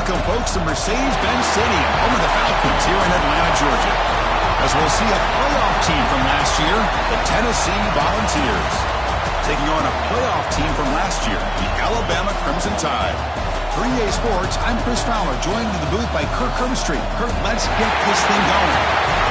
Welcome, folks, to Mercedes-Benz Stadium, home of the Falcons here in Atlanta, Georgia. As we'll see a playoff team from last year, the Tennessee Volunteers, taking on a playoff team from last year, the Alabama Crimson Tide. 3A Sports, I'm Chris Fowler, joined in the booth by Kirk Herbstreit. Kirk, let's get this thing going.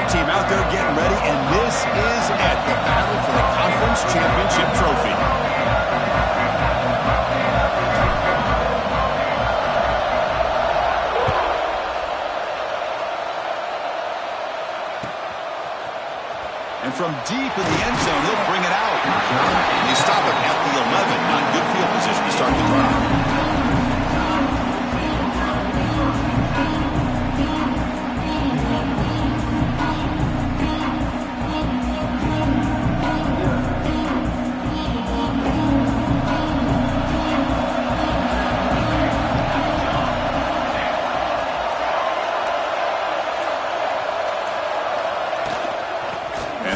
Team out there getting ready, and this is at the battle for the conference championship trophy. And from deep in the end zone, he'll bring it out. They stop it at the 11. Not good field position to start the drive.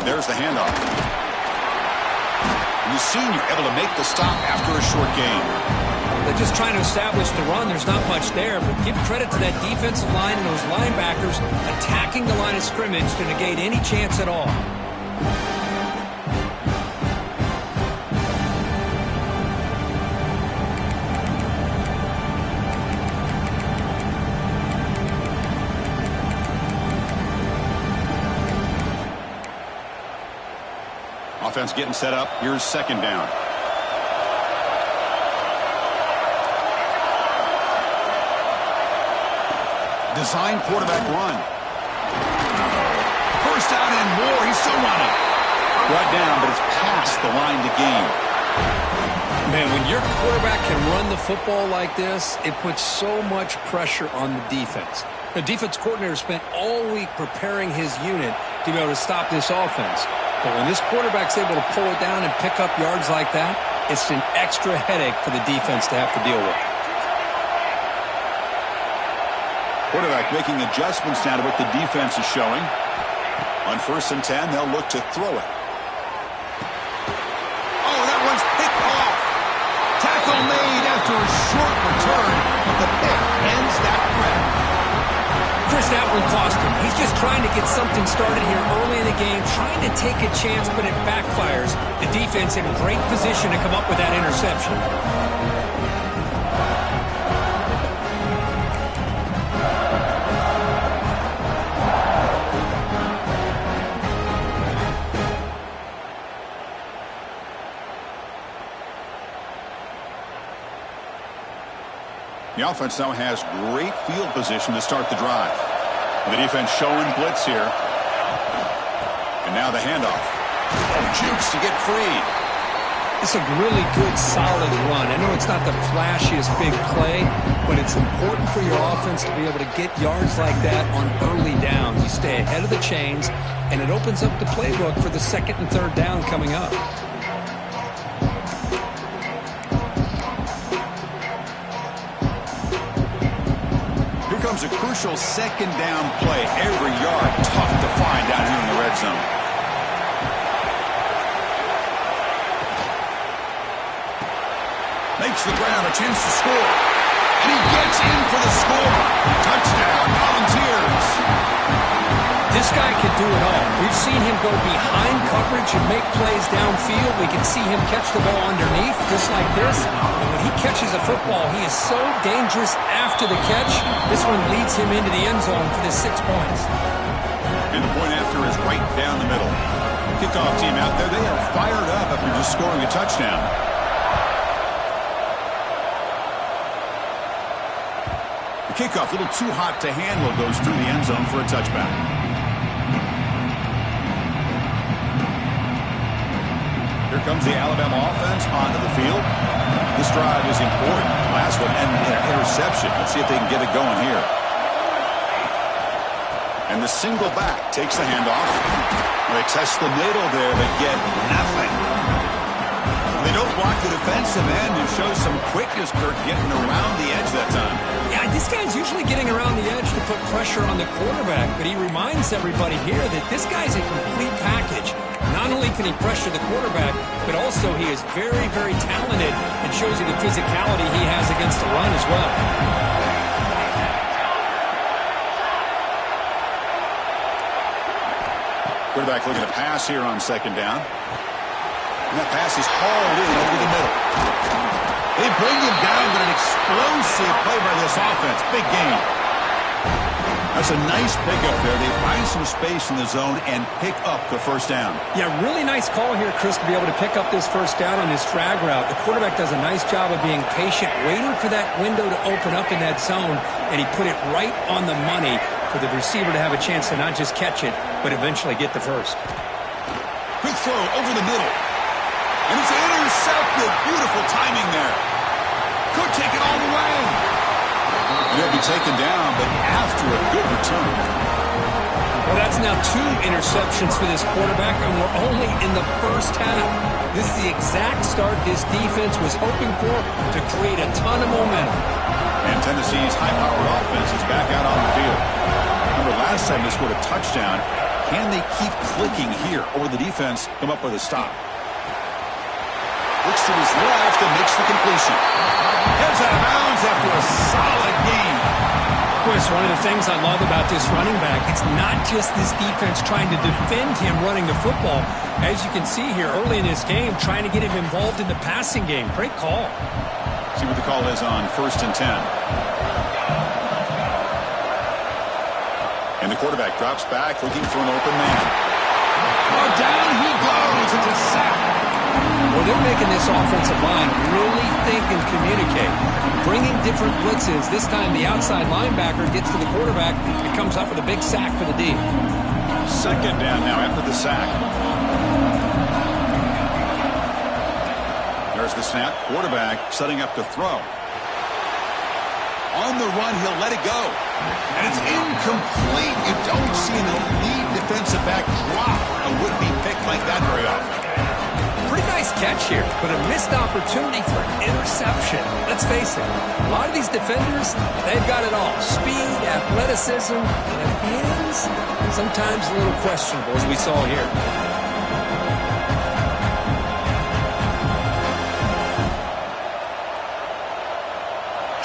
There's the handoff. And the senior able to make the stop after a short gain. They're just trying to establish the run. There's not much there, but give credit to that defensive line and those linebackers attacking the line of scrimmage to negate any chance at all. Offense getting set up. Here's second down. Design quarterback run. First down and more. He's still running. Brought down, but it's past the line to gain. Man, when your quarterback can run the football like this, it puts so much pressure on the defense. The defense coordinator spent all week preparing his unit to be able to stop this offense. But when this quarterback's able to pull it down and pick up yards like that, it's an extra headache for the defense to have to deal with. Quarterback making adjustments now to what the defense is showing. On 1st and 10, they'll look to throw it. Oh, that one's picked off. Tackle made after a short return, but the pick ends that threat. Chris, that one cost him. He's just trying to get something started here early in the game, trying to take a chance, but it backfires. The defense in great position to come up with that interception. The offense now has great field position to start the drive. The defense showing blitz here. And now the handoff. Oh, jukes to get free. It's a really good, solid run. I know it's not the flashiest big play, but it's important for your offense to be able to get yards like that on early downs. You stay ahead of the chains, and it opens up the playbook for the 2nd and 3rd down coming up. Comes a crucial 2nd down play. Every yard tough to find down here in the red zone. Makes the ground a chance to score. And he gets in for the score. Touchdown, Volunteers. This guy can do it all. We've seen him go behind coverage and make plays downfield. We can see him catch the ball underneath, just like this. And when he catches a football, he is so dangerous after the catch. This one leads him into the end zone for the 6 points. And the point after is right down the middle. Kickoff team out there, they are fired up after just scoring a touchdown. The kickoff, a little too hot to handle, goes through the end zone for a touchback. Here comes the Alabama offense onto the field. This drive is important. option. Let's see if they can get it going here. And the single back takes the handoff. They test the middle there, but get nothing. They don't block the defensive end and show some quickness, Kirk, getting around the edge that time. Yeah, this guy's usually getting around the edge to put pressure on the quarterback, but he reminds everybody here that this guy's a complete package. Not only can he pressure the quarterback, but also he is very, very talented and shows you the physicality he has against the run as well. Quarterback looking to pass here on second down. And that pass is hauled in over the middle. They bring him down, but an explosive play by this offense. Big game. That's a nice pickup there. They find some space in the zone and pick up the first down. Yeah, really nice call here, Chris, to be able to pick up this first down on his drag route. The quarterback does a nice job of being patient, waiting for that window to open up in that zone, and he put it right on the money for the receiver to have a chance to not just catch it, but eventually get the first. Quick throw over the middle. And it's intercepted. Beautiful timing there. Could take it all the way. And he'll be taken down, but after a good return. Well, that's now 2 interceptions for this quarterback, and we're only in the first half. This is the exact start this defense was hoping for to create a ton of momentum. And Tennessee's high-powered offense is back out on the field. Remember, last time they scored a touchdown. Can they keep clicking here, or will the defense come up with a stop? Looks to his left and makes the completion. Heads out of bounds after a solid game. Chris, one of the things I love about this running back, it's not just this defense trying to defend him running the football. As you can see here early in this game, trying to get him involved in the passing game. Great call. See what the call is on 1st and 10. And the quarterback drops back looking for an open man. Oh, down he goes. It's a sack. Well, they're making this offensive line really think and communicate. Bringing different blitzes. This time the outside linebacker gets to the quarterback and comes up with a big sack for the D. Second down now after the sack. There's the snap. Quarterback setting up to throw. On the run, he'll let it go. And it's incomplete. You don't see an elite defensive back drop a would-be pick like that very often. Pretty nice catch here, but a missed opportunity for an interception. Let's face it, a lot of these defenders, they've got it all. Speed, athleticism, and hands, sometimes a little questionable, as we saw here.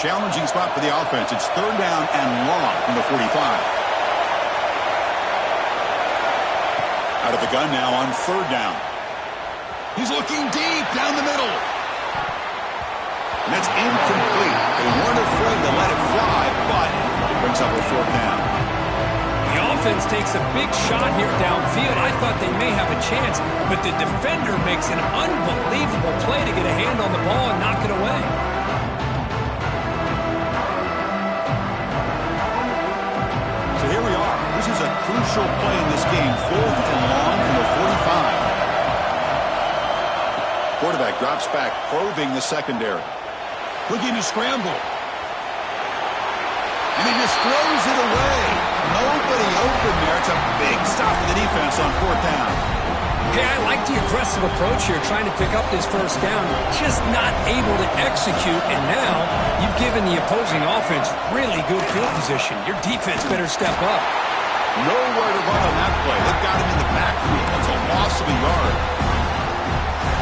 Challenging spot for the offense. It's 3rd down and long from the 45. Out of the gun now on 3rd down. He's looking deep down the middle. And that's incomplete. They weren't afraid to let it fly, but it brings up a 4th down. The offense takes a big shot here downfield. I thought they may have a chance, but the defender makes an unbelievable play to get a hand on the ball and knock it away. So here we are. This is a crucial play in this game. 4th and long from the 45. Quarterback drops back, probing the secondary. Looking to scramble. And he just throws it away. Nobody open there. It's a big stop for the defense on 4th down. Hey, I like the aggressive approach here, trying to pick up this first down. Just not able to execute, and now you've given the opposing offense really good field position. Your defense better step up. Nowhere to run on that play. They've got him in the backfield. That's a loss of a yard.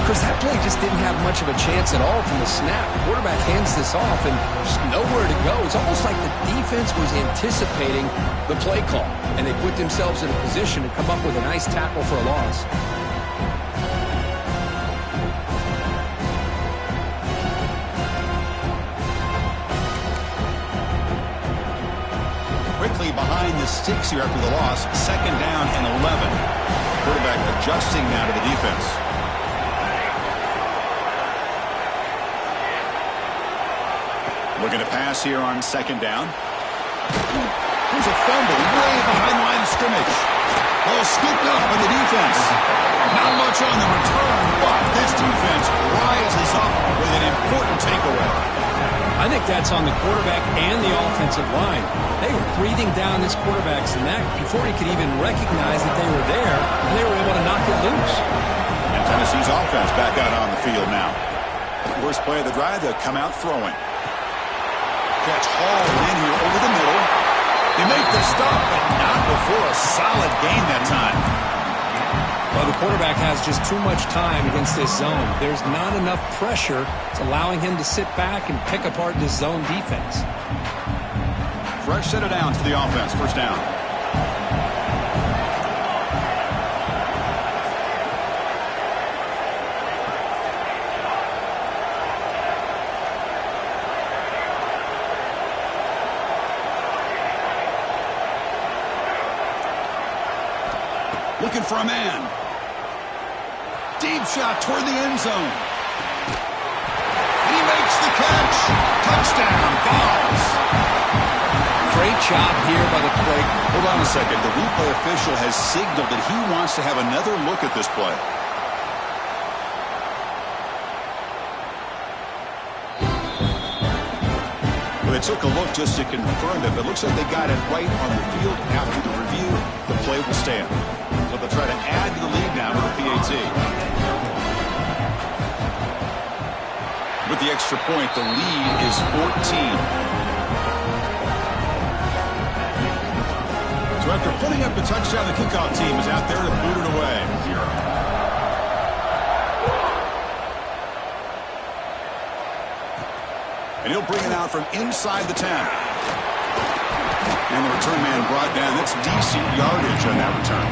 Chris, that play just didn't have much of a chance at all from the snap. Quarterback hands this off and just nowhere to go. It's almost like the defense was anticipating the play call, and they put themselves in a position to come up with a nice tackle for a loss. Quickly behind the sticks here after the loss. 2nd down and 11. Quarterback adjusting now to the defense. Looking to pass here on 2nd down. There's a fumble way behind the line of scrimmage. Ball scooped up by the defense. Not much on the return, but this defense rises up with an important takeaway. I think that's on the quarterback and the offensive line. They were breathing down this quarterback's neck before he could even recognize that they were there, and they were able to knock it loose. And Tennessee's offense back out on the field now. First play of the drive, they'll come out throwing. Catch hauled in here over the middle. They make the stop, but not before a solid gain that time. Well, the quarterback has just too much time against this zone. There's not enough pressure. It's allowing him to sit back and pick apart this zone defense. Fresh set of downs for the offense. First down. Looking for a man. Deep shot toward the end zone. He makes the catch. Touchdown, Vols. Great job here by the play. Hold on a second. The replay official has signaled that he wants to have another look at this play. Well, they took a look just to confirm it, but it looks like they got it right on the field. After the review, the play will stand. So they'll try to add to the lead now with the PAT. With the extra point, the lead is 14. So after putting up the touchdown, the kickoff team is out there to boot it away. And he'll bring it out from inside the 10. And the return man brought down. That's decent yardage on that return.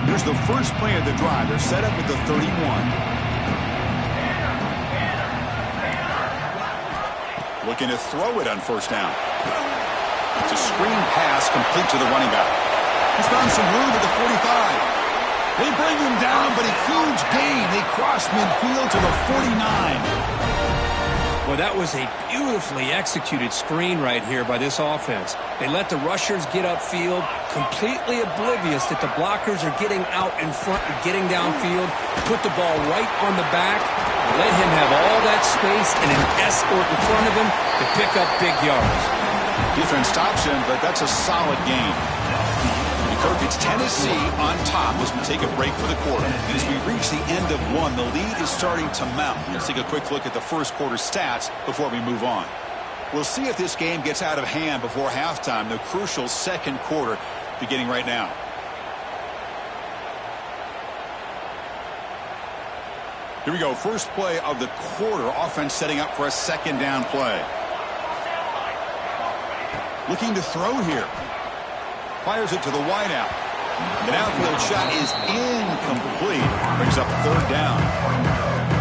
Here's the first play of the drive. They're set up at the 31. Looking to throw it on first down. It's a screen pass complete to the running back. He's found some room at the 45. They bring him down, but a huge gain. They cross midfield to the 49. Well, that was a beautifully executed screen right here by this offense. They let the rushers get upfield, completely oblivious that the blockers are getting out in front and getting downfield, put the ball right on the back, let him have all that space and an escort in front of him to pick up big yards. Defense stops him, but that's a solid gain. Kirk, it's Tennessee on top as we take a break for the quarter. And as we reach the end of one, the lead is starting to mount. Let's take a quick look at the first quarter stats before we move on. We'll see if this game gets out of hand before halftime, the crucial second quarter beginning right now. Here we go. First play of the quarter. Offense setting up for a second down play. Looking to throw here. Fires it to the wideout. The downfield shot is incomplete. Brings up third down.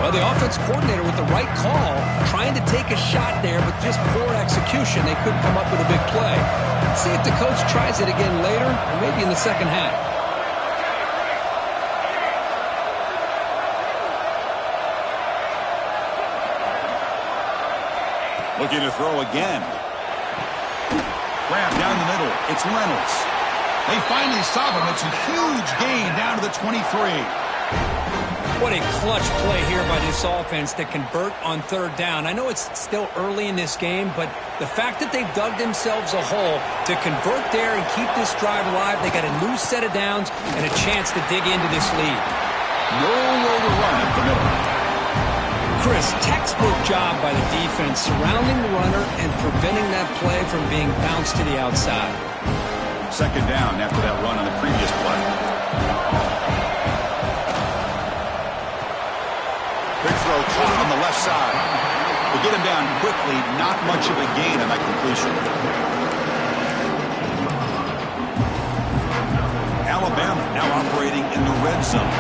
Well, the offense coordinator with the right call, trying to take a shot there, but just poor execution. They couldn't come up with a big play. Let's see if the coach tries it again later, or maybe in the second half. Looking to throw again. Grab down the middle. It's Reynolds. They finally stop him. It's a huge gain down to the 23. What a clutch play here by this offense to convert on third down. I know it's still early in this game, but the fact that they've dug themselves a hole to convert there and keep this drive alive, they got a new set of downs and a chance to dig into this lead. Nowhere to run up the middle. Chris, textbook job by the defense surrounding the runner and preventing that play from being bounced to the outside. Second down after that run on the previous play. Big throw caught on the left side. They get him down quickly. Not much of a gain on that completion. Alabama now operating in the red zone.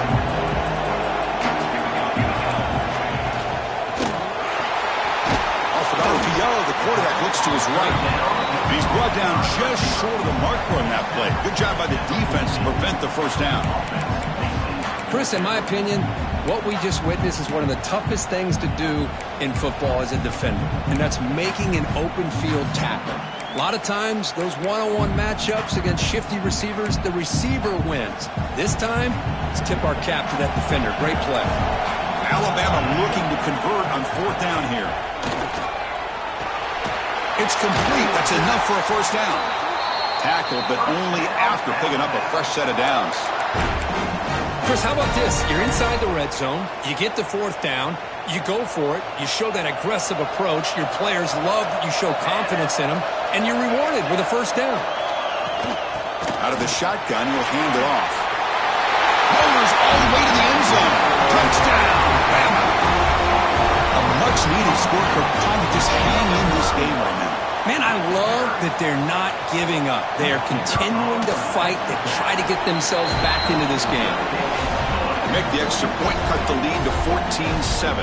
Off an RPO, the quarterback looks to his right. And he's brought down just short of the marker on that play. Good job by the defense to prevent the first down. Chris, in my opinion, what we just witnessed is one of the toughest things to do in football as a defender, and that's making an open field tackle. A lot of times, those one-on-one matchups against shifty receivers, the receiver wins. This time, let's tip our cap to that defender. Great play. Alabama looking to convert on 4th down here. It's complete. That's enough for a first down. Tackle, but only after picking up a fresh set of downs. Chris, how about this? You're inside the red zone. You get the 4th down. You go for it. You show that aggressive approach. Your players love that you show confidence in them. And you're rewarded with a first down. Out of the shotgun, he'll hand it off. Motors all the way to the end zone. Touchdown, Bama. A much-needed score for trying to just hang in this game right now. Man, I love that they're not giving up. They are continuing to fight to try to get themselves back into this game. Make the extra point, cut the lead to 14-7.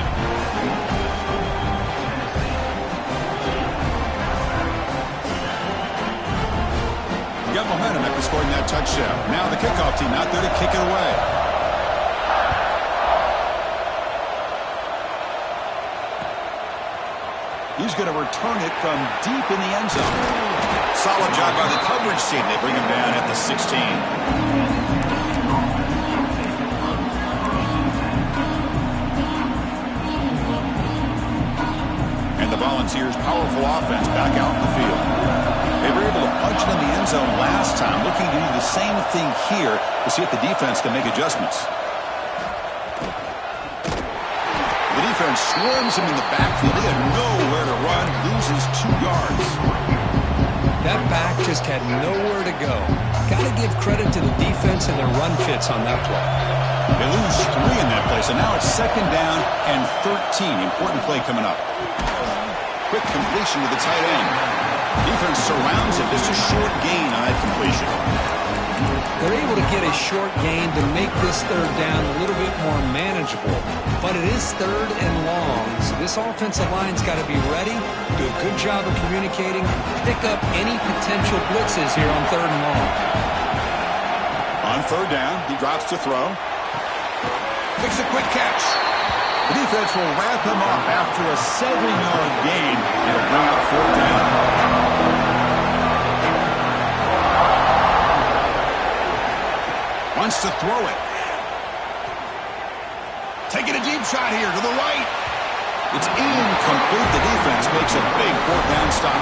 Got momentum after scoring that touchdown. Now the kickoff team out there to kick it away. He's going to return it from deep in the end zone. Solid job by the coverage team. They bring him down at the 16. And the Volunteers' powerful offense back out in the field. They were able to punch it in the end zone last time, looking to do the same thing here to see if the defense can make adjustments. The defense swarms him in the backfield. He had nowhere to run, loses 2 yards. That back just had nowhere to go. Got to give credit to the defense and their run fits on that play. They lose 3 in that play, so now it's 2nd down and 13. Important play coming up. Quick completion to the tight end. Defense surrounds him. Just a short gain on that completion. They're able to get a short gain to make this 3rd down a little bit more manageable. But it is 3rd and long, so this offensive line's got to be ready, do a good job of communicating, pick up any potential blitzes here on 3rd and long. On 3rd down, he drops to throw. Makes a quick catch. The defense will wrap him up after a 7-yard gain. It'll bring up 4th down. Wants to throw it. Taking a deep shot here to the right. It's incomplete. The defense makes a big 4th down stop.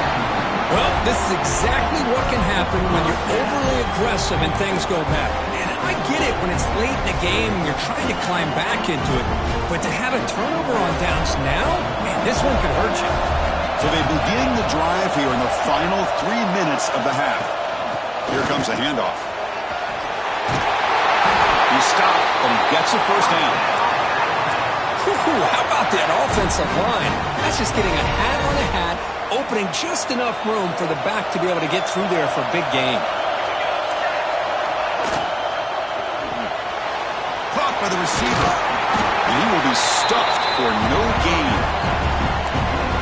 Well, this is exactly what can happen when you're overly aggressive and things go bad. And I get it when it's late in the game and you're trying to climb back into it. But to have a turnover on downs now, man, this one could hurt you. So they begin the drive here in the final 3 minutes of the half. Here comes a handoff. He stopped, but he gets a first down. How about that offensive line? That's just getting a hat on a hat, opening just enough room for the back to be able to get through there for a big gain. Caught by the receiver. And he will be stuffed for no gain.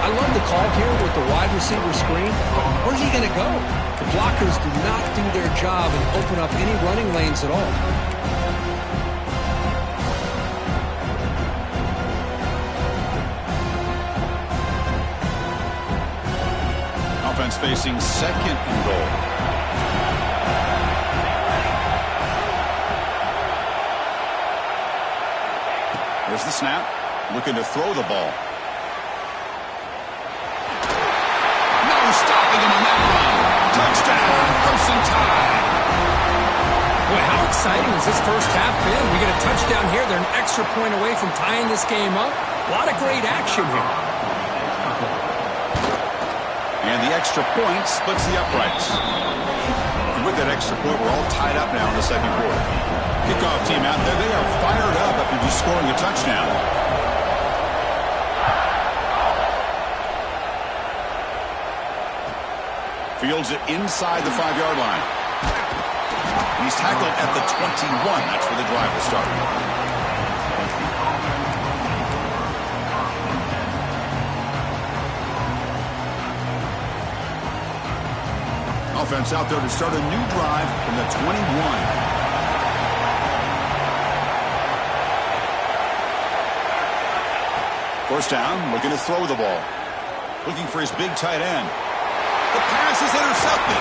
I love the call here with the wide receiver screen. Where's he going to go? The blockers do not do their job and open up any running lanes at all. Offense facing 2nd and goal. There's the snap. Looking to throw the ball. No stopping him on that run. Touchdown, Crimson Tide. Boy, how exciting has this first half been? We get a touchdown here. They're an extra point away from tying this game up. A lot of great action here. And the extra point splits the uprights. And with that extra point, we're all tied up now in the 2nd quarter. Kickoff team out there, they are fired up after just scoring a touchdown. Fields it inside the 5-yard line. He's tackled at the 21. That's where the drive will start. Offense out there to start a new drive from the 21. First down, looking to throw the ball. Looking for his big tight end. The pass is intercepted.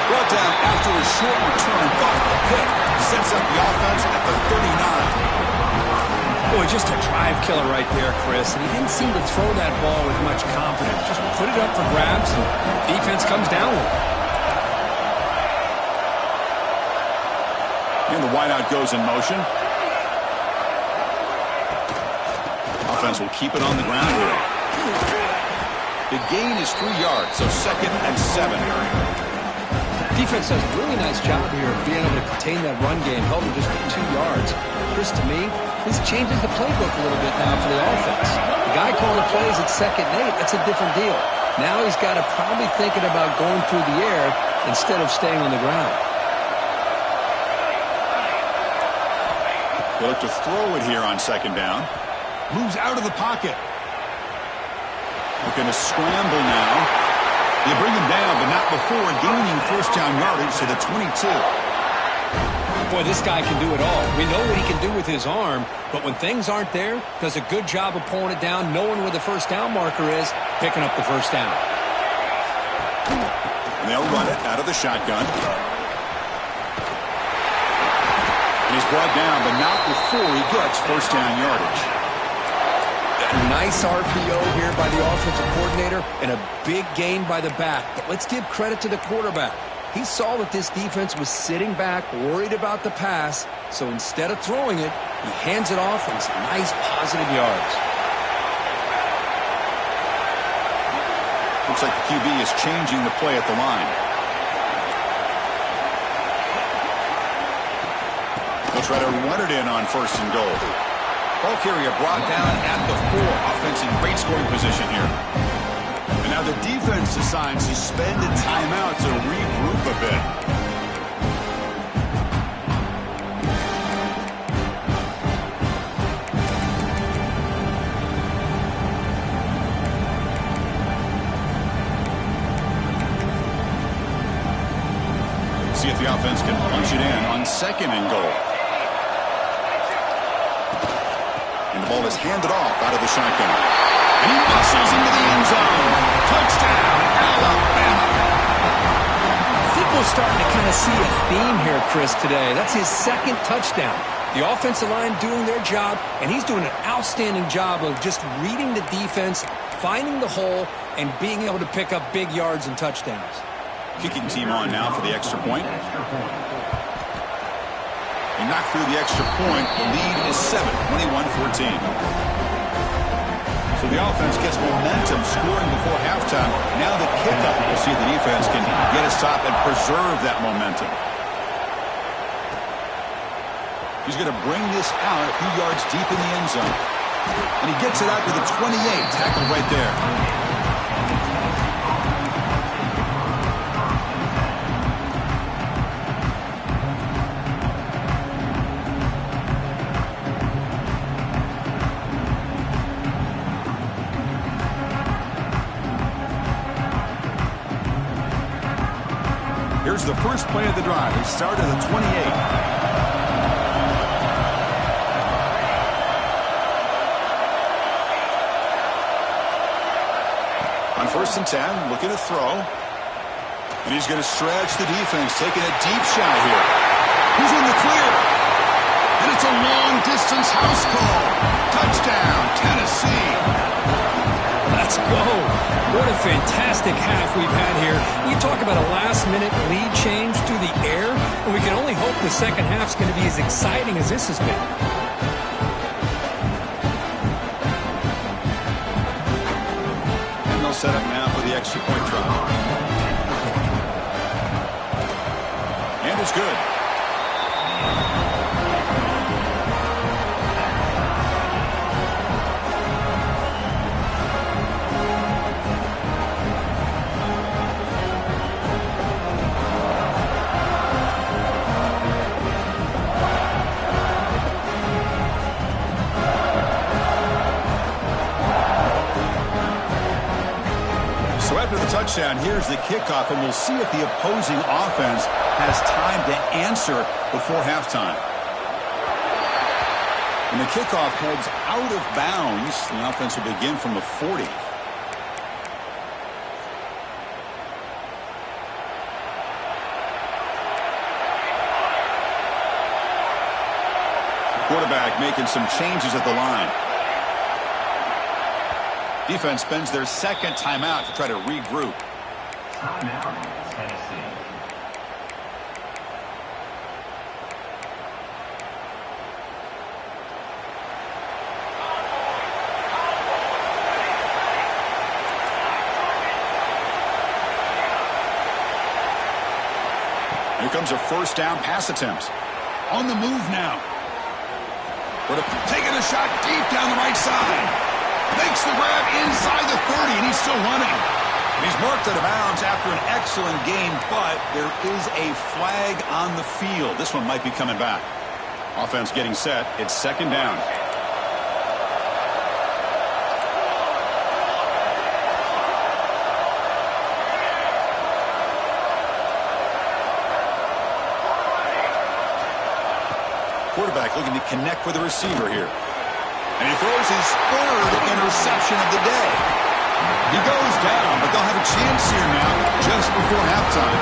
Brought down after a short return, but the pick sets up the offense at the 39. Boy, just a drive killer right there, Chris. And he didn't seem to throw that ball with much confidence. Just put it up for grabs, and defense comes down with it. And the wideout goes in motion. Offense will keep it on the ground here. The gain is 3 yards, so 2nd and 7. Defense does a really nice job here of being able to contain that run game, held to just 2 yards. Chris, to me, this changes the playbook a little bit now for the offense. The guy calling the plays at 2nd and 8, that's a different deal. Now he's got to probably thinking about going through the air instead of staying on the ground. They look to throw it here on 2nd down. Moves out of the pocket. Looking to scramble now. They bring him down, but not before gaining 1st down yardage to the 22. Boy, this guy can do it all. We know what he can do with his arm, but when things aren't there, does a good job of pulling it down, knowing where the 1st down marker is, picking up the 1st down. And they'll run it out of the shotgun. And he's brought down, but not before he gets 1st down yardage. Nice RPO here by the offensive coordinator and a big gain by the back. But let's give credit to the quarterback. He saw that this defense was sitting back, worried about the pass. So instead of throwing it, he hands it off and some nice positive yards. Looks like the QB is changing the play at the line. They'll try to run it in on 1st and goal. Ball carrier brought down at the 4. Offense in great scoring position here. And now the defense decides to spend a timeout to regroup a bit. See if the offense can punch it in on 2nd and goal. And the ball is handed off out of the shotgun. And he muscles into the end zone. Touchdown, Alabama. I think we're starting to kind of see a theme here, Chris, today. That's his 2nd touchdown. The offensive line doing their job, and he's doing an outstanding job of just reading the defense, finding the hole, and being able to pick up big yards and touchdowns. Kicking team on now for the extra point. They knock through the extra point. The lead is 7, 21-14. So the offense gets momentum scoring before halftime. Now the kickoff. We'll see if the defense can get a stop and preserve that momentum. He's going to bring this out a few yards deep in the end zone. And he gets it out to the 28. Tackle right there. Here's the first play of the drive. They start at the 28. On 1st and 10, looking to throw. And he's going to stretch the defense, taking a deep shot here. He's in the clear. And it's a long-distance house call. Touchdown, Tennessee. Let's go. What a fantastic half we've had here. We talk about a last-minute lead change through the air, and we can only hope the second half's going to be as exciting as this has been. And they'll set up now for the extra point try. And it's good. Touchdown. Here's the kickoff, and we'll see if the opposing offense has time to answer before halftime. And the kickoff heads out of bounds. The offense will begin from the 40. Quarterback making some changes at the line. Defense spends their second timeout to try to regroup. Timeout, Tennessee. Here comes a first down pass attempt. On the move now. Taking a shot deep down the right side. Makes the grab inside the 30, and he's still running. He's marked out of bounds after an excellent game, but there is a flag on the field. This one might be coming back. Offense getting set. It's second down. Quarterback looking to connect with the receiver here. And he throws his third interception of the day. He goes down, but they'll have a chance here now just before halftime.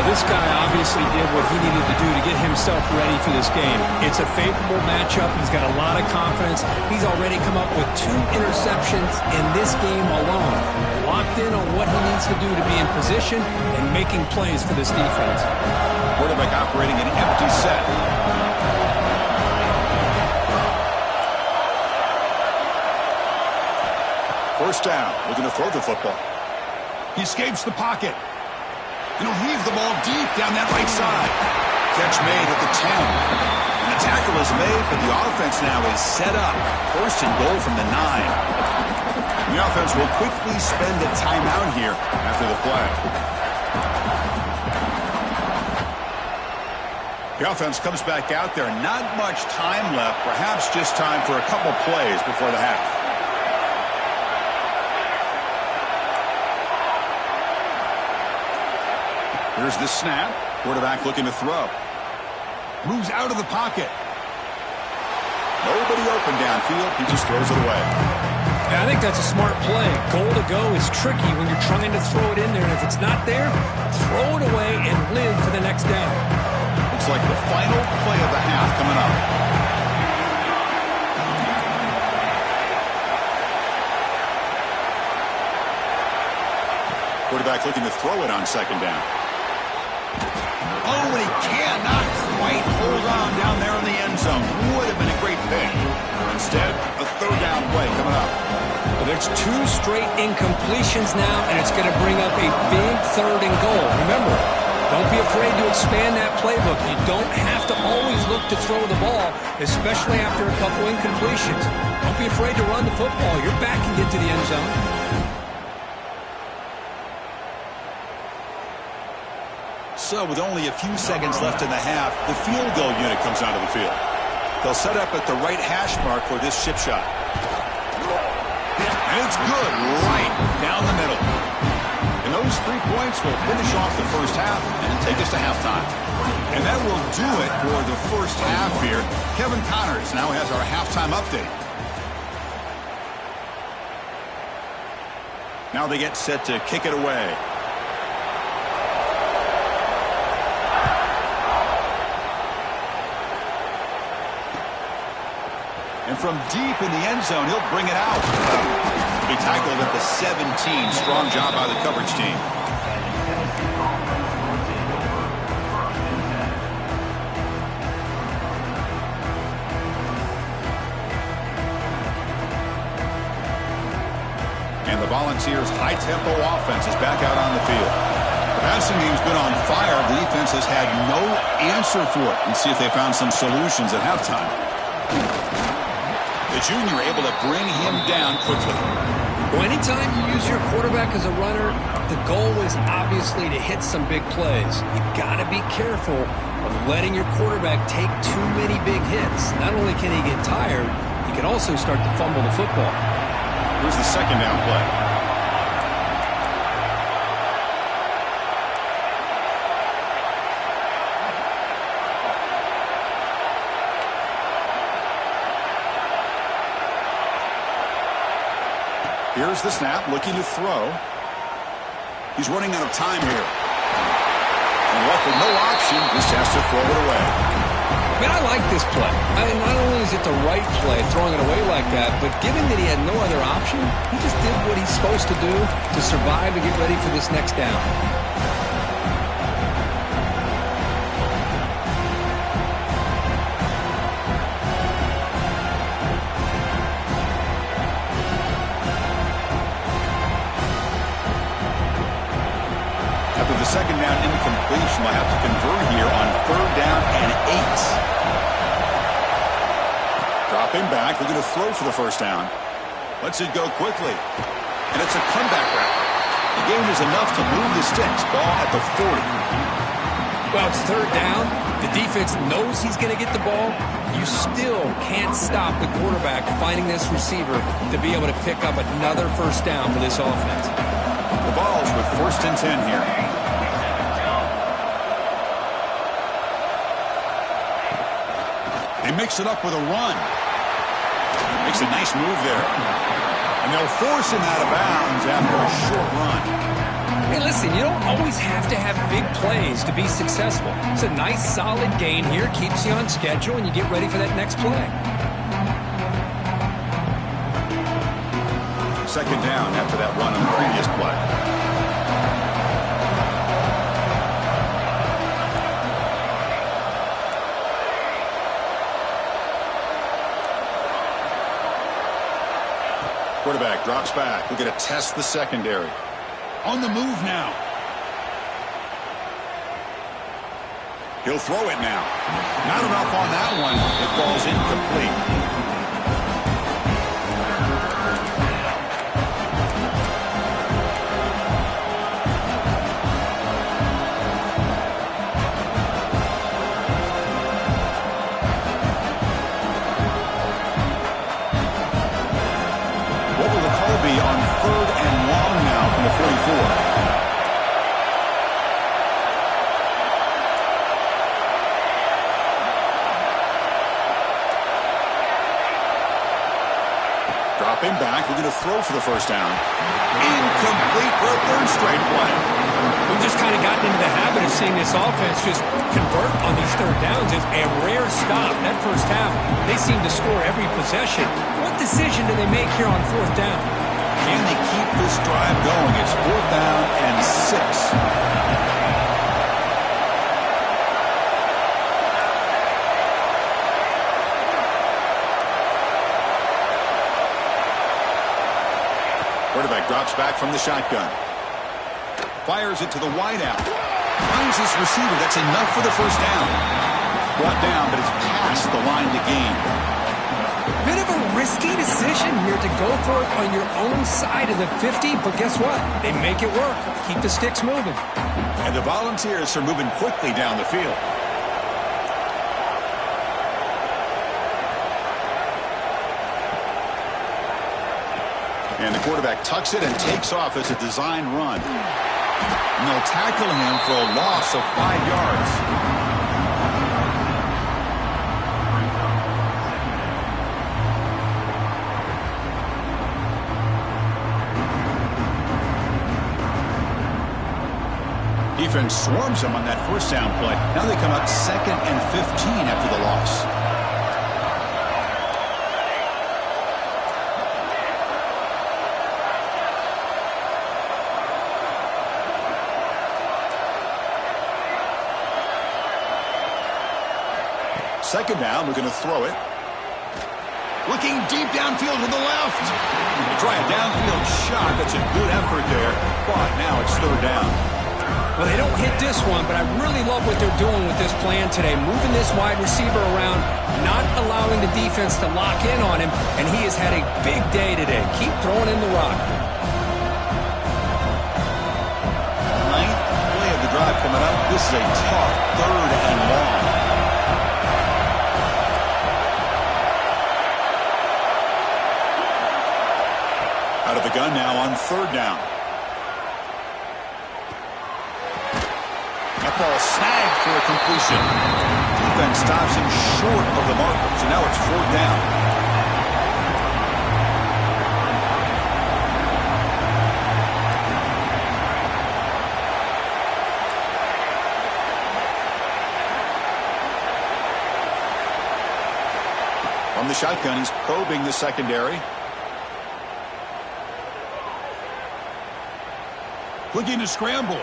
This guy obviously did what he needed to do to get himself ready for this game. It's a favorable matchup. He's got a lot of confidence. He's already come up with 2 interceptions in this game alone. Locked in on what he needs to do to be in position and making plays for this defense. Quarterback operating an empty set. First down, looking to throw the football. He escapes the pocket. And he'll heave the ball deep down that right side. Catch made at the 10. And the tackle is made, but the offense now is set up. First and goal from the 9. The offense will quickly spend a timeout here after the play. The offense comes back out there. Not much time left. Perhaps just time for a couple plays before the half. Here's the snap. Quarterback looking to throw. Moves out of the pocket. Nobody open downfield. He just throws it away. Yeah, I think that's a smart play. Goal to go is tricky when you're trying to throw it in there. And if it's not there, throw it away and live for the next down. Looks like the final play of the half coming up. Quarterback looking to throw it on second down. Oh, and he cannot quite hold on down there in the end zone. Would have been a great pick. Instead, a third down play coming up. Well, there's 2 straight incompletions now, and it's going to bring up a big third and goal. Remember, don't be afraid to expand that playbook. You don't have to always look to throw the ball, especially after a couple incompletions. Don't be afraid to run the football. Your back can get to the end zone. So with only a few seconds left in the half, the field goal unit comes onto the field. They'll set up at the right hash mark for this chip shot. And it's good, right down the middle. And those 3 points will finish off the first half and take us to halftime. And that will do it for the first half here. Kevin Connors now has our halftime update. Now they get set to kick it away. And from deep in the end zone, he'll bring it out. He tackled at the 17. Strong job by the coverage team. And the Volunteers' high-tempo offense is back out on the field. The passing game's been on fire. The defense has had no answer for it. Let's see if they found some solutions at halftime. The junior able to bring him down quickly. Well, anytime you use your quarterback as a runner, the goal is obviously to hit some big plays. You got to be careful of letting your quarterback take too many big hits. Not only can he get tired, he can also start to fumble the football. Here's the second down play. Here's the snap, looking to throw. He's running out of time here. And left with no option, just has to throw it away. Man, I like this play. Not only is it the right play, throwing it away like that, but given that he had no other option, he just did what he's supposed to do to survive and get ready for this next down. After the second down incompletion, we'll have to convert here on 3rd down and 8. Dropping back, looking to throw for the first down. Lets it go quickly. And it's a comeback route. The gain is enough to move the sticks. Ball at the 40. Well, it's 3rd down. The defense knows he's going to get the ball. You still can't stop the quarterback finding this receiver to be able to pick up another first down for this offense. The ball's with 1st and 10 here. They mix it up with a run. Makes a nice move there. And they'll force him out of bounds after a short run. Hey, listen, you don't always have to have big plays to be successful. It's a nice, solid gain here. Keeps you on schedule, and you get ready for that next play. 2nd down after that run on the previous play. Quarterback drops back. We're going to test the secondary. On the move now. He'll throw it now. Not enough on that one. It falls incomplete. On 3rd and long now from the 44. Dropping back, we're going to throw for the first down. Incomplete for a 3rd straight play. We've just kind of gotten into the habit of seeing this offense just convert on these 3rd downs. It's a rare stop. That first half, they seem to score every possession. What decision do they make here on 4th down? Can they keep this drive going? It's 4th down and 6. Quarterback drops back from the shotgun. Fires it to the wideout. Finds his receiver. That's enough for the first down. Brought down, but it's past the line to gain. Bit of a risky decision here to go for it on your own side of the 50, but guess what? They make it work. Keep the sticks moving. And the Volunteers are moving quickly down the field. And the quarterback tucks it and takes off as a design run. And they'll tackle him for a loss of 5 yards. Defense swarms him on that first down play. Now they come up 2nd and 15 after the loss. Second down, we're going to throw it. Looking deep downfield to the left. Try a downfield shot. That's a good effort there. But now it's 3rd down. Well, they don't hit this one, but I really love what they're doing with this plan today. Moving this wide receiver around, not allowing the defense to lock in on him, and he has had a big day today. Keep throwing in the rock. 9th play of the drive coming up. This is a tough 3rd and long. Out of the gun now on 3rd down. That ball snagged for a completion. Defense stops him short of the marker, so now it's 4th down. From the shotgun, he's probing the secondary. Looking to scramble.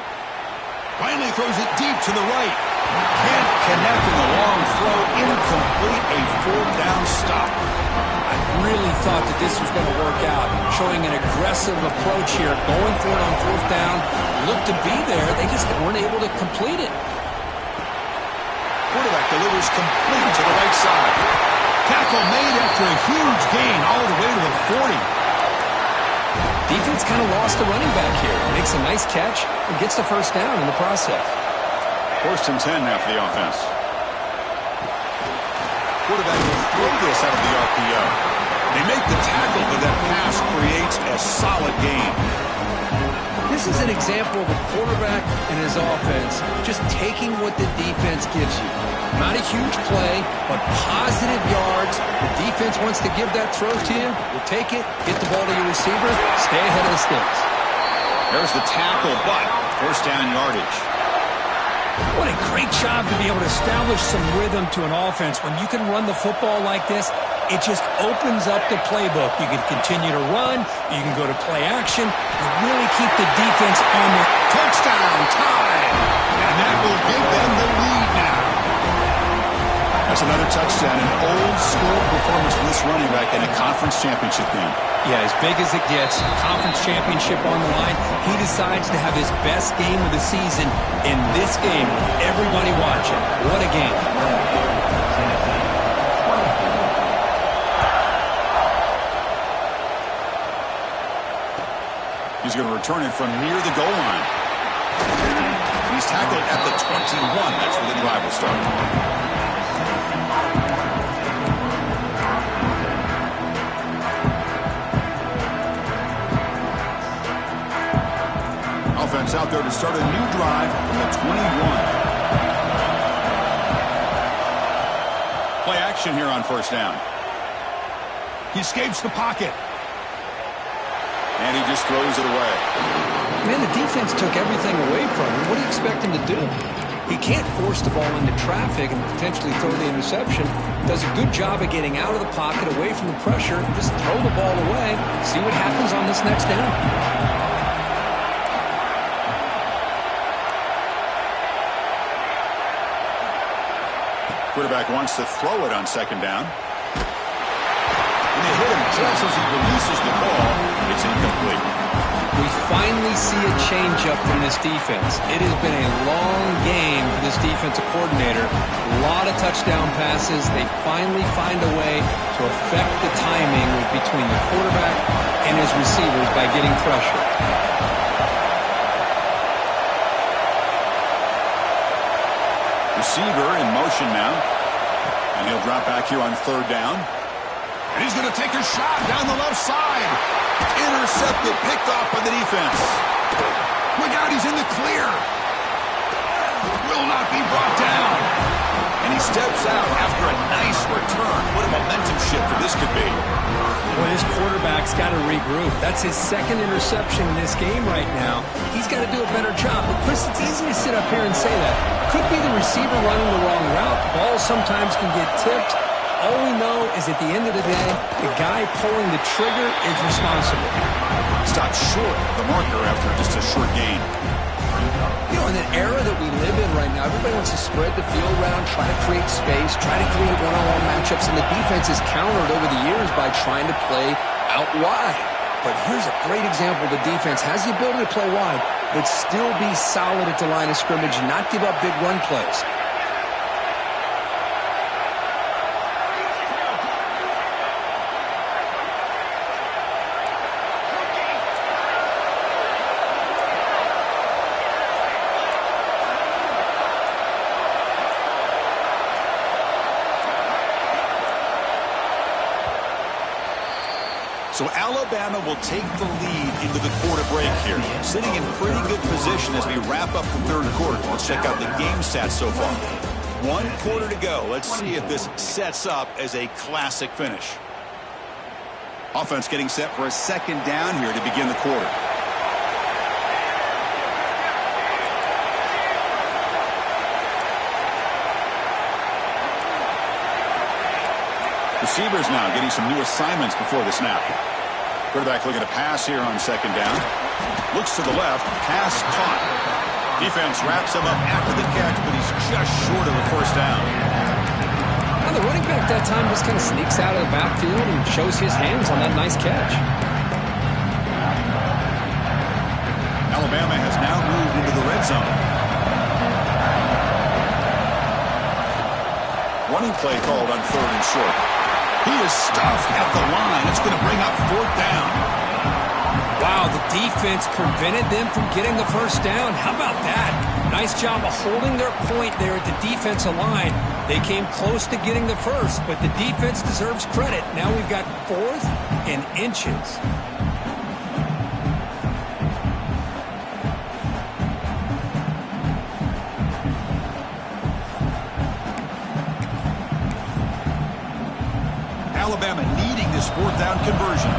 Finally throws it deep to the right. Can't connect in the long throw. Incomplete. A fourth down stop. I really thought that this was going to work out, showing an aggressive approach here, going for it on fourth down. Looked to be there. They just weren't able to complete it. Quarterback delivers complete to the right side. Tackle made after a huge gain all the way to the 40. Defense kind of lost the running back here. Makes a nice catch and gets the first down in the process. 1st and 10 now for the offense. Quarterback will throw this out of the RPO. They make the tackle, but that pass creates a solid gain. This is an example of a quarterback and his offense just taking what the defense gives you. Not a huge play, but positive yards. The defense wants to give that throw to you. You take it, get the ball to your receiver, stay ahead of the sticks. There's the tackle, but first down yardage. What a great job to be able to establish some rhythm to an offense. When you can run the football like this, it just opens up the playbook. You can continue to run. You can go to play action. You really keep the defense on the touchdown time. And that will give them the lead now. That's another touchdown, an old-school performance from this running back in a conference championship game. Yeah, as big as it gets, conference championship on the line. He decides to have his best game of the season in this game with everybody watching. What a game. He's going to return it from near the goal line. He's tackled at the 21. That's where the drive will start. Offense out there to start a new drive from the 21. Play action here on first down. He escapes the pocket. And he just throws it away. Man, the defense took everything away from him. What do you expect him to do? He can't force the ball into traffic and potentially throw the interception. Does a good job of getting out of the pocket, away from the pressure, just throw the ball away, see what happens on this next down. Quarterback wants to throw it on second down. And they hit him just as he releases the ball. It's incomplete. We finally see a change-up from this defense. It has been a long game for this defensive coordinator. A lot of touchdown passes. They finally find a way to affect the timing between the quarterback and his receivers by getting pressure. Receiver in motion now. And he'll drop back here on third down. And he's going to take a shot down the left side. Intercepted, picked off by the defense. Look out, he's in the clear. Will not be brought down. And he steps out after a nice return. What a momentum shifter this could be. Well, his quarterback's got to regroup. That's his second interception in this game right now. He's got to do a better job. But, Chris, it's easy to sit up here and say that. Could be the receiver running the wrong route. Balls sometimes can get tipped. All we know is at the end of the day, the guy pulling the trigger is responsible. Stopped short of the marker after just a short gain. You know, in the era that we live in right now, everybody wants to spread the field around, try to create space, try to create one-on-one matchups, and the defense is countered over the years by trying to play out wide. But here's a great example. The defense has the ability to play wide, but still be solid at the line of scrimmage, not give up big run plays. So Alabama will take the lead into the quarter break here. Sitting in pretty good position as we wrap up the third quarter. Let's check out the game stats so far. 1 quarter to go. Let's see if this sets up as a classic finish. Offense getting set for a second down here to begin the quarter. Receivers now getting some new assignments before the snap. Quarterback looking to pass here on second down. Looks to the left. Pass caught. Defense wraps him up after the catch, but he's just short of the first down. Now the running back that time just kind of sneaks out of the backfield and shows his hands on that nice catch. Alabama has now moved into the red zone. Running play called on 3rd and short. He is stuffed at the line. It's going to bring up 4th down. Wow, the defense prevented them from getting the first down. How about that? Nice job of holding their point there at the defensive line. They came close to getting the first, but the defense deserves credit. Now we've got 4th and inches. Alabama needing this 4th down conversion.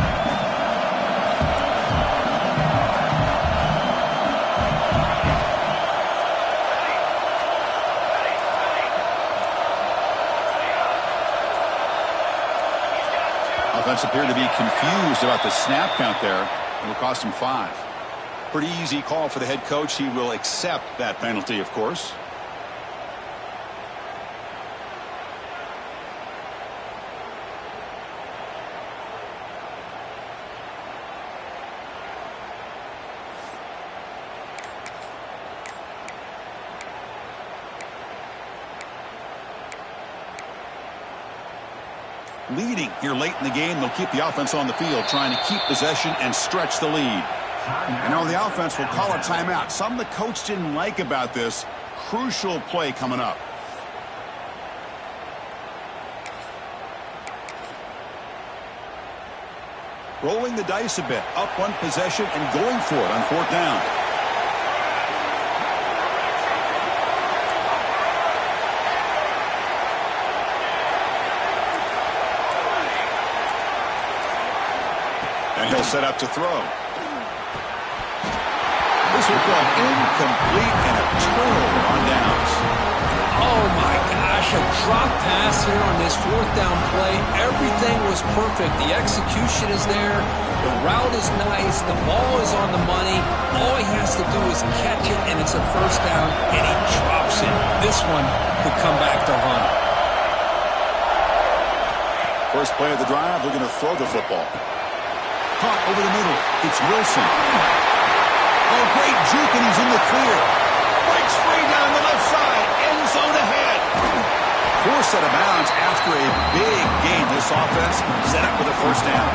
Offense appeared to be confused about the snap count there. It will cost him 5. Pretty easy call for the head coach. He will accept that penalty, of course. Leading here late in the game, they'll keep the offense on the field, trying to keep possession and stretch the lead. And now the offense will call a timeout. Something the coach didn't like about this. Crucial play coming up. Rolling the dice a bit, up one possession and going for it on 4th down. And he'll set up to throw. This will go incomplete and a turnover on downs. Oh my gosh, a drop pass here on this 4th down play. Everything was perfect. The execution is there. The route is nice. The ball is on the money. All he has to do is catch it, and it's a 1st down, and he drops it. This one could come back to haunt him. First play of the drive, we're going to throw the football. Caught over the middle. It's Wilson. Oh, great juke, and he's in the clear. Breaks free down the left side. End zone ahead. Forced out of bounds after a big gain. This offense set up with a 1st down.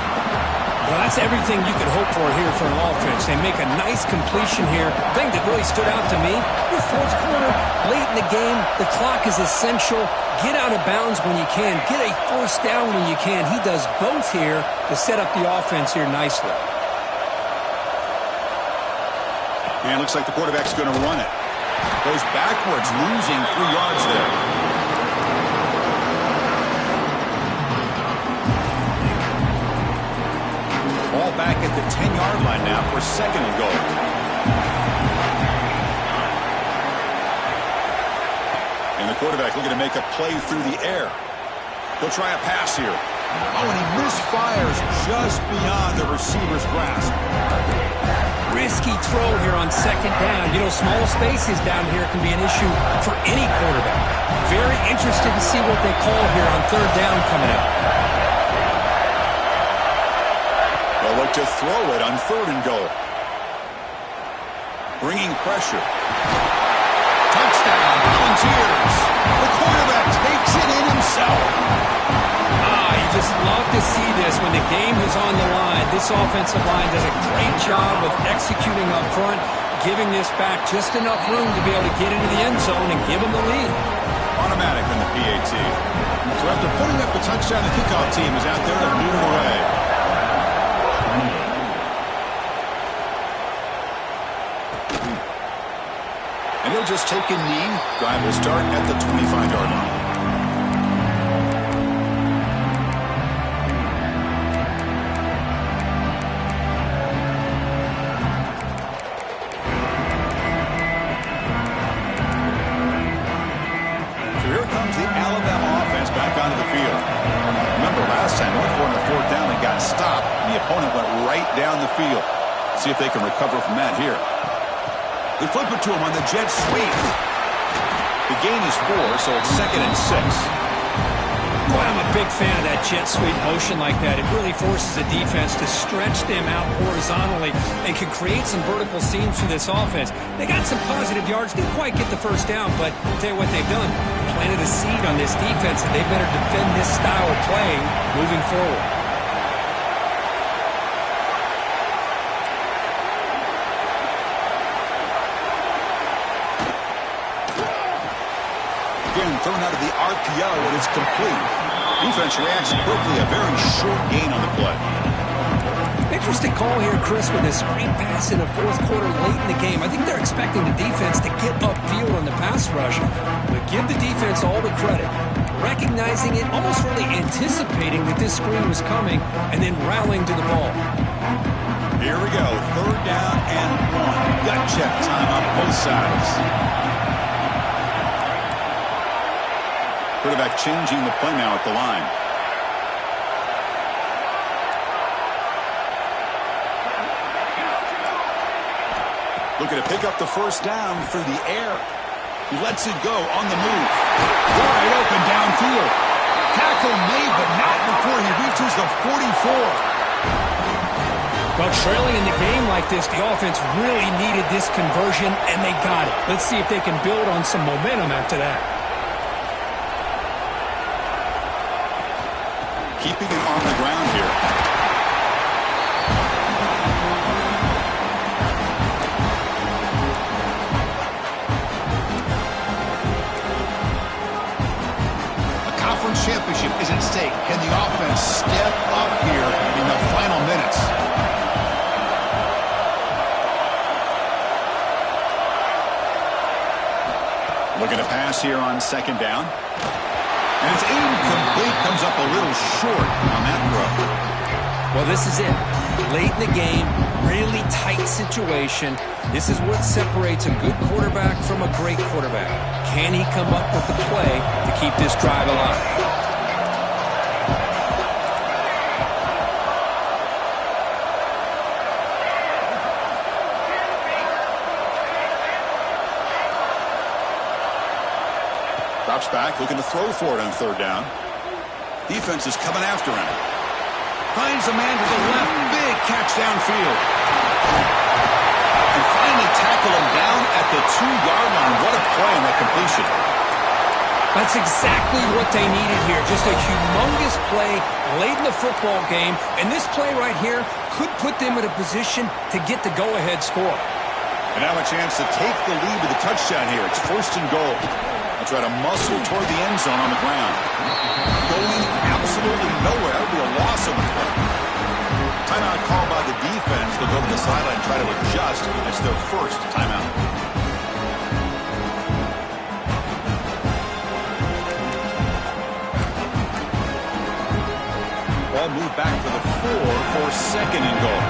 Well, that's everything you could hope for here for an offense. They make a nice completion here. The thing that really stood out to me, your 4th quarter, late in the game, the clock is essential. Get out of bounds when you can. Get a 1st down when you can. He does both here to set up the offense here nicely. And looks like the quarterback's going to run it. Goes backwards, losing 3 yards there. Ball back at the 10-yard line now for 2nd and goal. And the quarterback looking to make a play through the air. He'll try a pass here. Oh, and he misfires just beyond the receiver's grasp. Risky throw here on 2nd down. You know, small spaces down here can be an issue for any quarterback. Very interested to see what they call here on 3rd down coming up. They'll look to throw it on 3rd and goal. Bringing pressure. Touchdown, Volunteers. The quarterback takes it in himself. You just love to see this when the game is on the line. This offensive line does a great job of executing up front, giving this back just enough room to be able to get into the end zone and give them the lead. Automatic on the PAT. So after putting up the touchdown, the kickoff team is out there to boot it away. And he'll just take a knee. Drive will start at the 25-yard line. So here comes the Alabama offense back onto the field. Remember, down the field. See if they can recover from that here. They flip it to him on the jet sweep. The gain is 4, so it's 2nd and 6. Boy, I'm a big fan of that jet sweep motion like that. It really forces the defense to stretch them out horizontally and can create some vertical seams for this offense. They got some positive yards, didn't quite get the first down, but I'll tell you what they've done. Planted a seed on this defense, and they better defend this style of playing moving forward. Again, thrown out of the RPO, and it's complete. Defense reacts quickly, a very short gain on the play. Interesting call here, Chris, with a screen pass in the fourth quarter late in the game. I think they're expecting the defense to get upfield on the pass rush, but give the defense all the credit. Recognizing it, almost really anticipating that this screen was coming, and then rallying to the ball. Here we go, 3rd down and 1. Gut check time on both sides. Quarterback changing the play now at the line. Looking to pick up the first down through the air. He lets it go on the move. Wide open downfield. Tackle made, but not before he reaches the 44. Well, trailing in the game like this, the offense really needed this conversion, and they got it. Let's see if they can build on some momentum after that. Keeping it on the ground here. A conference championship is at stake. Can the offense step up here in the final minutes? Looking to pass here on 2nd down. And it's incomplete, comes up a little short on that throw. Well, this is it. Late in the game, really tight situation. This is what separates a good quarterback from a great quarterback. Can he come up with the play to keep this drive alive? Drops back, looking to throw for it on 3rd down. Defense is coming after him. Finds a man to the left. Big catch downfield. And finally tackle him down at the 2-yard line. What a play on that completion. That's exactly what they needed here. Just a humongous play late in the football game. And this play right here could put them in a position to get the go-ahead score. And now a chance to take the lead with a touchdown here. It's 1st and goal. They'll try to muscle toward the end zone on the ground. Going absolutely nowhere. That would be a loss on the play. Timeout called by the defense. They'll go to the sideline and try to adjust. It's their first timeout. Ball moved back to the 4 for 2nd and goal.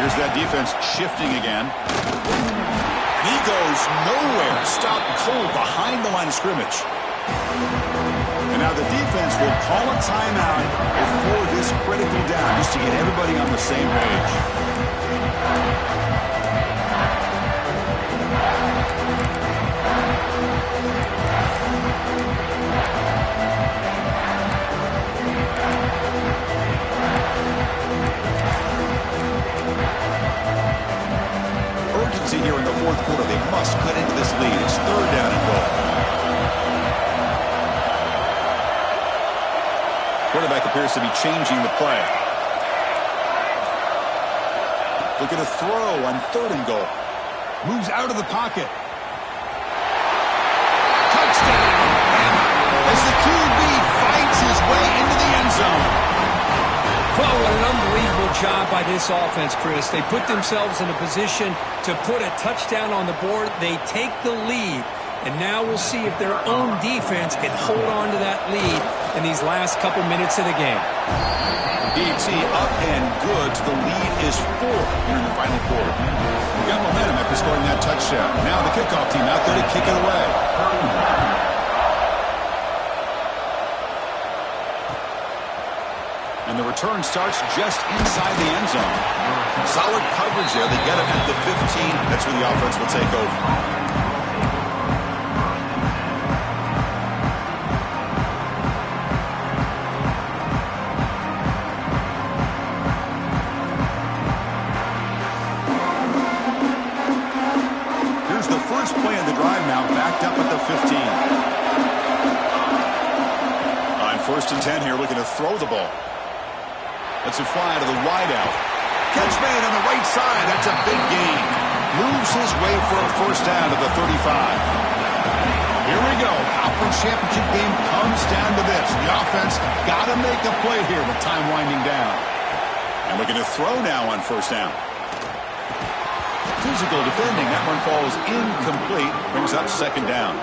Here's that defense shifting again. He goes nowhere. Stopped cold behind the line of scrimmage. And now the defense will call a timeout before this critical down, just to get everybody on the same page. Here in the 4th quarter, they must cut into this lead. It's 3rd down and goal. Quarterback appears to be changing the play. Looking to throw on 3rd and goal. Moves out of the pocket. Touchdown! As the QB fights his way into the end zone. Well, what an unbelievable job by this offense, Chris. They put themselves in a position to put a touchdown on the board. They take the lead, and now we'll see if their own defense can hold on to that lead in these last couple minutes of the game. BT up and good. The lead is 4 here in the final quarter. We got momentum after scoring that touchdown. Now the kickoff team out there to kick it away. And the return starts just inside the end zone. Solid coverage there. They get him at the 15. That's where the offense will take over. Here's the first play of the drive now, backed up at the 15. On 1st and 10 here, looking to throw the ball. That's a fly to the wideout. Catch made on the right side. That's a big gain. Moves his way for a first down to the 35. Here we go. Conference championship game comes down to this. The offense got to make a play here with time winding down. And looking to throw now on 1st down. Physical defending. That one falls incomplete. Brings up 2nd down.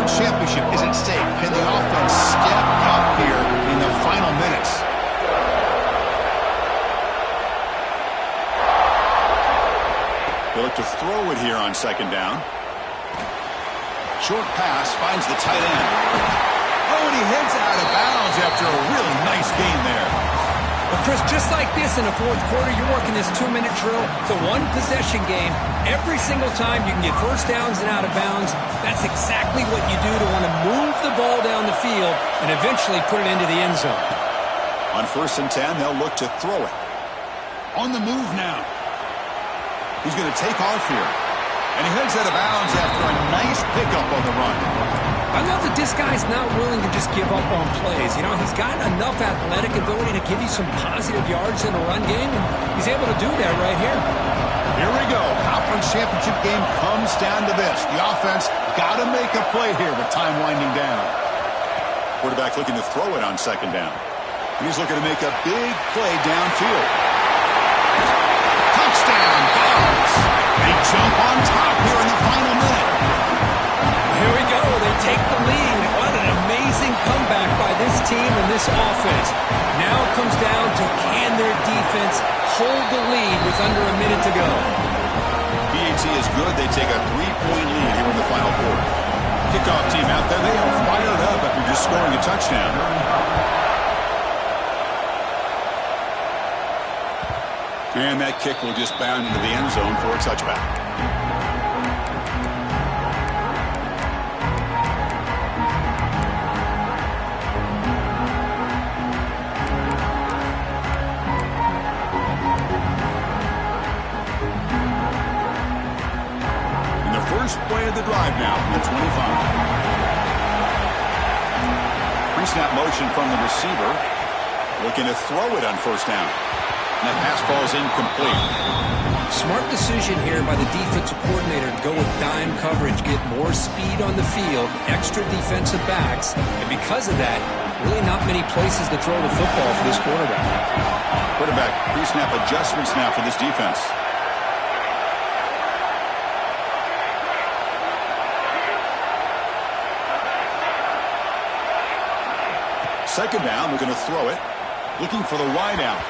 Championship is at stake. Can the offense step up here in the final minutes? They look to throw it here on 2nd down. Short pass finds the tight end. Oh, and he heads out of bounds after a really nice gain there. But Chris, just like this in the 4th quarter, you're working this 2-minute drill. It's a one-possession game. Every single time you can get first downs and out of bounds. That's exactly what you do to want to move the ball down the field and eventually put it into the end zone. On 1st and 10, they'll look to throw it. On the move now. He's going to take off here. And he heads out of bounds after a nice pickup on the run. I love that this guy's not willing to just give up on plays. You know, he's got enough athletic ability to give you some positive yards in the run game, and he's able to do that right here. Here we go. Conference championship game comes down to this. The offense got to make a play here with time winding down. Quarterback looking to throw it on 2nd down. He's looking to make a big play downfield. Touchdown, Dogs. They jump on top here in the final minute. Here we go. They take the lead. What an amazing comeback by this team and this offense. Now it comes down to can their defense hold the lead with under a minute to go. PAT is good. They take a 3-point lead here in the final quarter. Kickoff team out there. They are fired up after just scoring a touchdown. And that kick will just bound into the end zone for a touchback. First play of the drive now from the 25. Pre-snap motion from the receiver. Looking to throw it on 1st down. And that pass falls incomplete. Smart decision here by the defensive coordinator to go with dime coverage, get more speed on the field, extra defensive backs, and because of that, really not many places to throw the football for this quarterback. Quarterback pre-snap adjustments now for this defense. Second down, we're going to throw it. Looking for the wideout.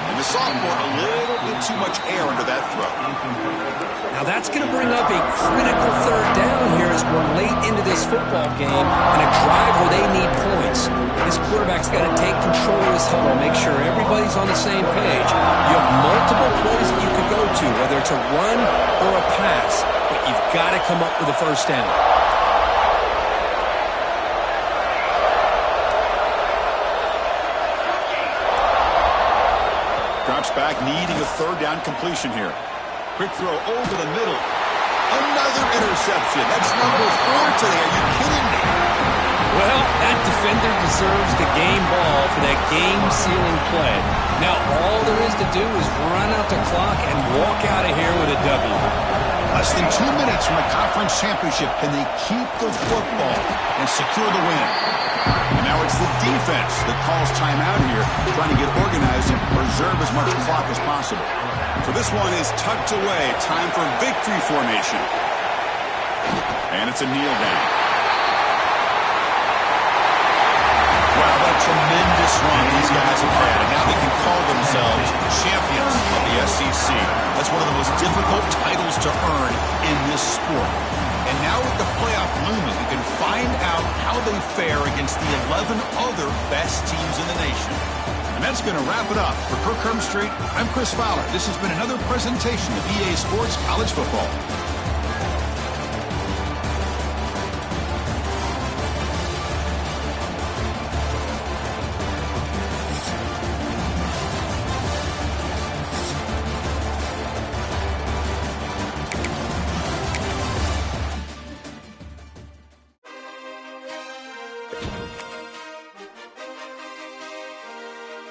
And the sophomore, a little bit too much air under that throw. Now that's going to bring up a critical 3rd down here as we're late into this football game and a drive where they need points. This quarterback's got to take control of this huddle, make sure everybody's on the same page. You have multiple plays that you could go to, whether it's a run or a pass, but you've got to come up with a first down. Drops back, needing a 3rd down completion here. Quick throw over the middle. Another interception. That's number 4 today. Are you kidding me? Well, that defender deserves the game ball for that game-sealing play. Now, all there is to do is run out the clock and walk out of here with a W. Less than 2 minutes from a conference championship. Can they keep the football and secure the win? And now it's the defense that calls timeout here, trying to get organized and preserve as much clock as possible. So this one is tucked away. Time for victory formation. And it's a kneel down. Wow, what a tremendous run these guys have had. And now they can call themselves champions of the SEC. That's one of the most difficult titles to earn in this sport. And now with the playoff looming, we can find out how they fare against the 11 other best teams in the nation. And that's going to wrap it up. For Kirk Hermstreet, I'm Chris Fowler. This has been another presentation of EA Sports College Football.